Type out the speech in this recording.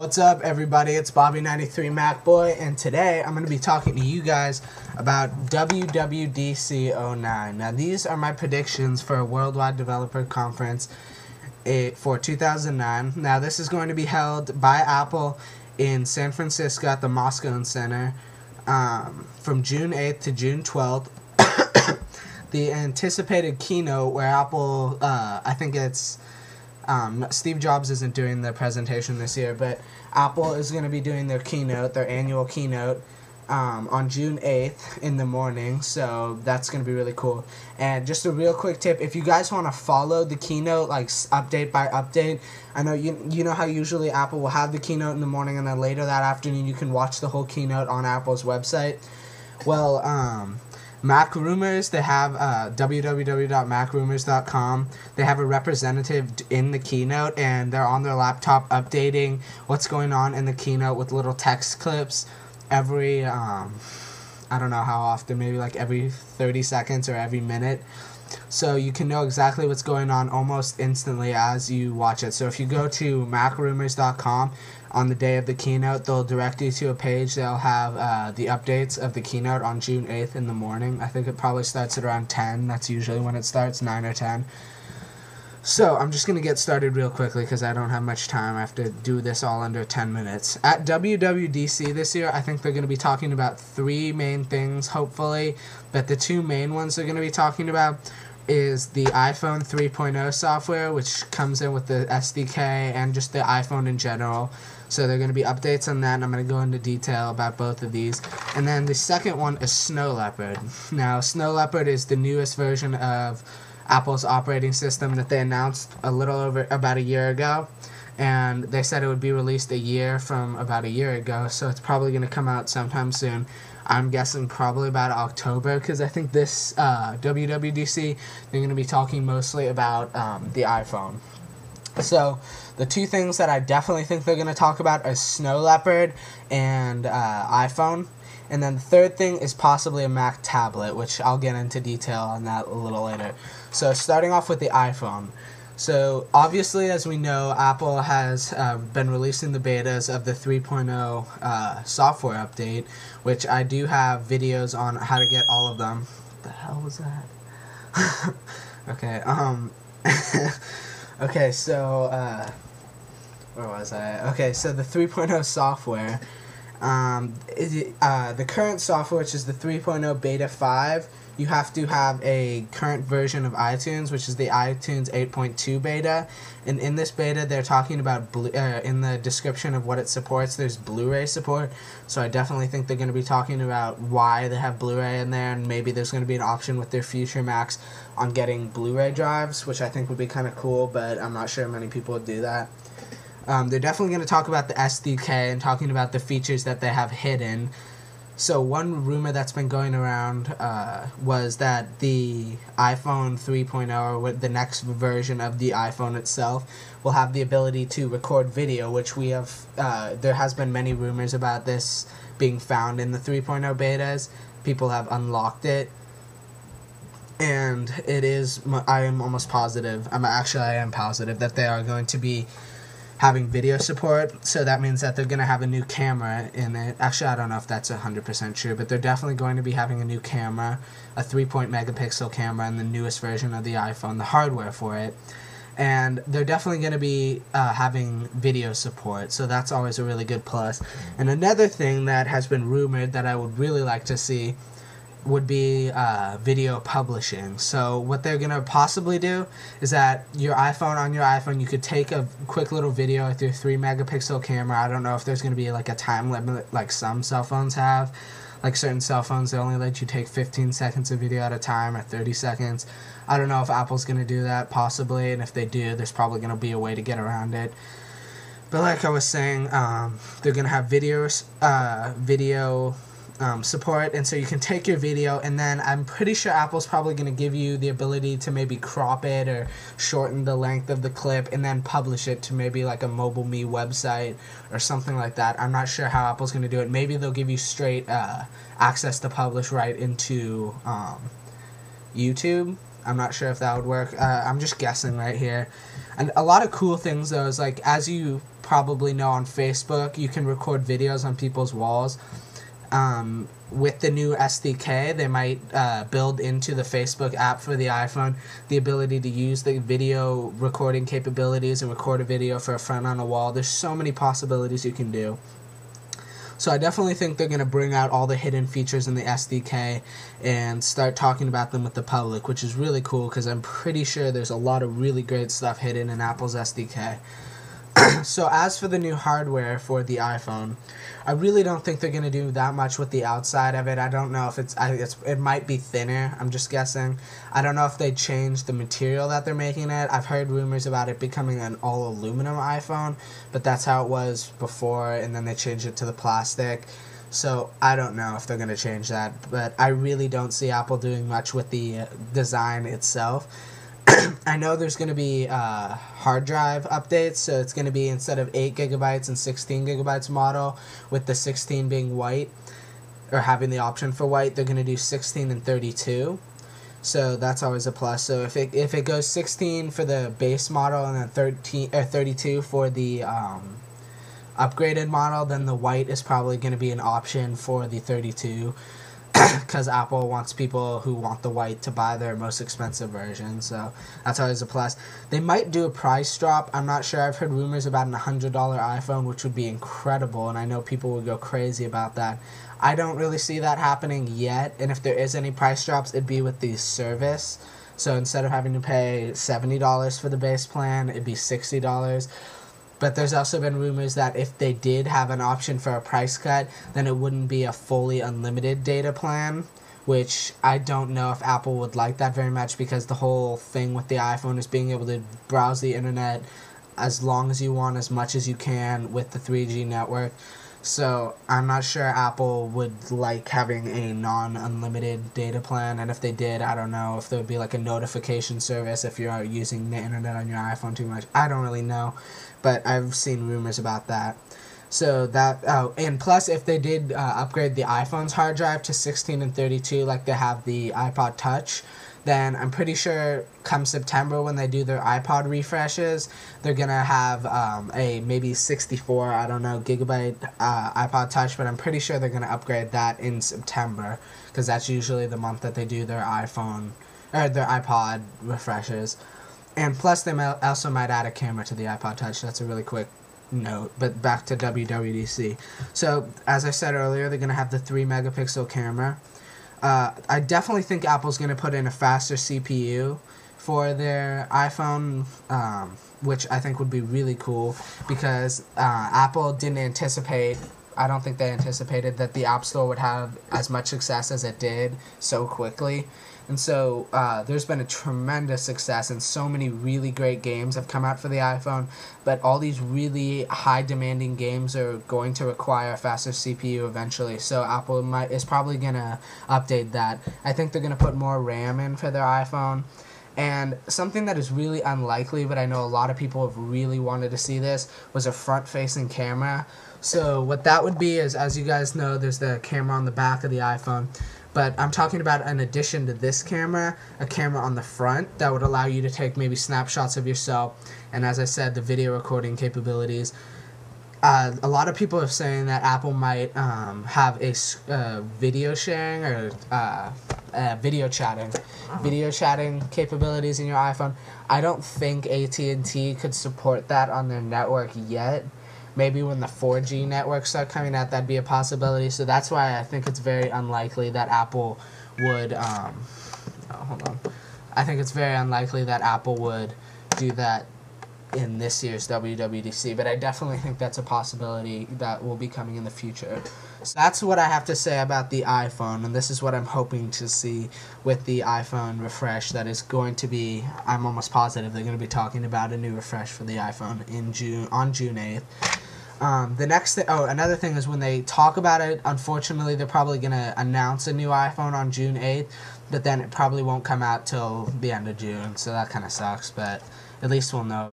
What's up, everybody? It's Bobby93 MacBoy, and today I'm going to be talking to you guys about WWDC 09. Now, these are my predictions for a Worldwide Developer Conference for 2009. Now, this is going to be held by Apple in San Francisco at the Moscone Center from June 8th to June 12th. The anticipated keynote where Apple, I think it's Steve Jobs isn't doing the presentation this year, but Apple is going to be doing their keynote, their annual keynote, on June 8th in the morning, so that's going to be really cool. And just a real quick tip, if you guys want to follow the keynote, like update by update, I know you know how usually Apple will have the keynote in the morning and then later that afternoon you can watch the whole keynote on Apple's website. Well, Mac Rumors, they have www.macrumors.com. They have a representative in the keynote, and they're on their laptop updating what's going on in the keynote with little text clips every, I don't know how often, maybe like every 30 seconds or every minute. So you can know exactly what's going on almost instantly as you watch it. So if you go to macrumors.com on the day of the keynote, they'll direct you to a page. They'll have the updates of the keynote on June 8th in the morning. I think it probably starts at around 10. That's usually when it starts, 9 or 10. So I'm just going to get started real quickly because I don't have much time. I have to do this all under 10 minutes. At WWDC this year, I think they're going to be talking about 3 main things, hopefully. But the 2 main ones they're going to be talking about is the iPhone 3.0 software, which comes in with the SDK and just the iPhone in general. So there are going to be updates on that, and I'm going to go into detail about both of these. And then the second one is Snow Leopard. Now, Snow Leopard is the newest version of Apple's operating system that they announced about a year ago. And they said it would be released a year from about a year ago, so it's probably going to come out sometime soon. I'm guessing probably about October, because I think this WWDC, they're going to be talking mostly about the iPhone. So the 2 things that I definitely think they're going to talk about are Snow Leopard and iPhone. And then the third thing is possibly a Mac tablet, which I'll get into detail on that a little later. So starting off with the iPhone. So obviously, as we know, Apple has been releasing the betas of the 3.0 software update, which I do have videos on how to get all of them. What the hell was that? Okay, okay, so, where was I? Okay, so the 3.0 software, the current software, which is the 3.0 Beta 5, you have to have a current version of iTunes, which is the iTunes 8.2 beta. And in this beta, they're talking about, in the description of what it supports, there's Blu-ray support. So I definitely think they're going to be talking about why they have Blu-ray in there, and maybe there's going to be an option with their future Macs on getting Blu-ray drives, which I think would be kind of cool, but I'm not sure many people would do that. They're definitely going to talk about the SDK and talking about the features that they have hidden. So one rumor that's been going around was that the iPhone 3.0, or the next version of the iPhone itself, will have the ability to record video, which we have, there has been many rumors about this being found in the 3.0 betas. People have unlocked it. And it is, I am almost positive, I am positive that they are going to be having video support, so that means that they're going to have a new camera in it. Actually, I don't know if that's 100% true, but they're definitely going to be having a new camera, a 3-megapixel camera in the newest version of the iPhone, the hardware for it. And they're definitely going to be having video support, so that's always a really good plus. And another thing that has been rumored that I would really like to see would be video publishing. So what they're going to possibly do is that on your iPhone, you could take a quick little video with your 3-megapixel camera. I don't know if there's going to be like a time limit like some cell phones have. Like certain cell phones, they only let you take 15 seconds of video at a time, or 30 seconds. I don't know if Apple's going to do that, possibly, and if they do, there's probably going to be a way to get around it. But like I was saying, they're going to have video support, and so you can take your video, and then I'm pretty sure Apple's probably going to give you the ability to maybe crop it or shorten the length of the clip and then publish it to maybe like a Mobile Me website or something like that. I'm not sure how Apple's going to do it. Maybe they'll give you straight access to publish right into YouTube. I'm not sure if that would work. I'm just guessing right here. And a lot of cool things, though, is like as you probably know on Facebook, you can record videos on people's walls. With the new SDK, they might build into the Facebook app for the iPhone the ability to use the video recording capabilities and record a video for a friend on a wall. There's so many possibilities you can do. So I definitely think they're going to bring out all the hidden features in the SDK and start talking about them with the public, which is really cool because I'm pretty sure there's a lot of really great stuff hidden in Apple's SDK. So as for the new hardware for the iPhone, I really don't think they're going to do that much with the outside of it. I don't know if it might be thinner. I'm just guessing. I don't know if they changed the material that they're making it. I've heard rumors about it becoming an all aluminum iPhone, but that's how it was before, and then they changed it to the plastic. So I don't know if they're going to change that, but I really don't see Apple doing much with the design itself. I know there's going to be hard drive updates, so it's going to be instead of 8 gigabytes and 16 gigabytes model, with the 16 being white, or having the option for white, they're going to do 16 and 32. So that's always a plus. So if it goes 16 for the base model and then 32 for the upgraded model, then the white is probably going to be an option for the 32. Because Apple wants people who want the white to buy their most expensive version, so that's always a plus. They might do a price drop. I'm not sure. I've heard rumors about an $100 iPhone, which would be incredible, and I know people would go crazy about that. I don't really see that happening yet, and if there is any price drops, it'd be with the service. So instead of having to pay $70 for the base plan, it'd be $60. But there's also been rumors that if they did have an option for a price cut, then it wouldn't be a fully unlimited data plan, which I don't know if Apple would like that very much, because the whole thing with the iPhone is being able to browse the internet as long as you want, as much as you can with the 3G network. So I'm not sure Apple would like having a non-unlimited data plan, and if they did, I don't know if there would be like a notification service if you're using the internet on your iPhone too much. I don't really know, but I've seen rumors about that. So that, and plus if they did upgrade the iPhone's hard drive to 16 and 32 like they have the iPod Touch, then I'm pretty sure come September when they do their iPod refreshes, they're going to have a maybe 64, I don't know, gigabyte iPod Touch, but I'm pretty sure they're going to upgrade that in September, because that's usually the month that they do their iPhone, or their iPod refreshes. And plus they also might add a camera to the iPod Touch. That's a really quick note, but back to WWDC. So, as I said earlier, they're going to have the 3-megapixel camera. I definitely think Apple's going to put in a faster CPU for their iPhone, which I think would be really cool, because Apple didn't anticipate, I don't think they anticipated that the App Store would have as much success as it did so quickly. And so there's been a tremendous success, and so many really great games have come out for the iPhone, but all these really high-demanding games are going to require a faster CPU eventually, so Apple is probably going to update that. I think they're going to put more RAM in for their iPhone. And something that is really unlikely, but I know a lot of people have really wanted to see this, was a front-facing camera. So what that would be is, as you guys know, there's the camera on the back of the iPhone. But I'm talking about, in addition to this camera, a camera on the front that would allow you to take maybe snapshots of yourself. And as I said, the video recording capabilities. A lot of people are saying that Apple might have a video sharing or video chatting capabilities in your iPhone. I don't think AT&T could support that on their network yet. Maybe when the 4G networks start coming out, that'd be a possibility. So that's why I think it's very unlikely that Apple would, I think it's very unlikely that Apple would do that in this year's WWDC. But I definitely think that's a possibility that will be coming in the future. So that's what I have to say about the iPhone, and this is what I'm hoping to see with the iPhone refresh that is going to be, I'm almost positive they're going to be talking about a new refresh for the iPhone on June 8th. The next thing, another thing is when they talk about it, unfortunately, they're probably going to announce a new iPhone on June 8th, but then it probably won't come out till the end of June, so that kind of sucks, but at least we'll know.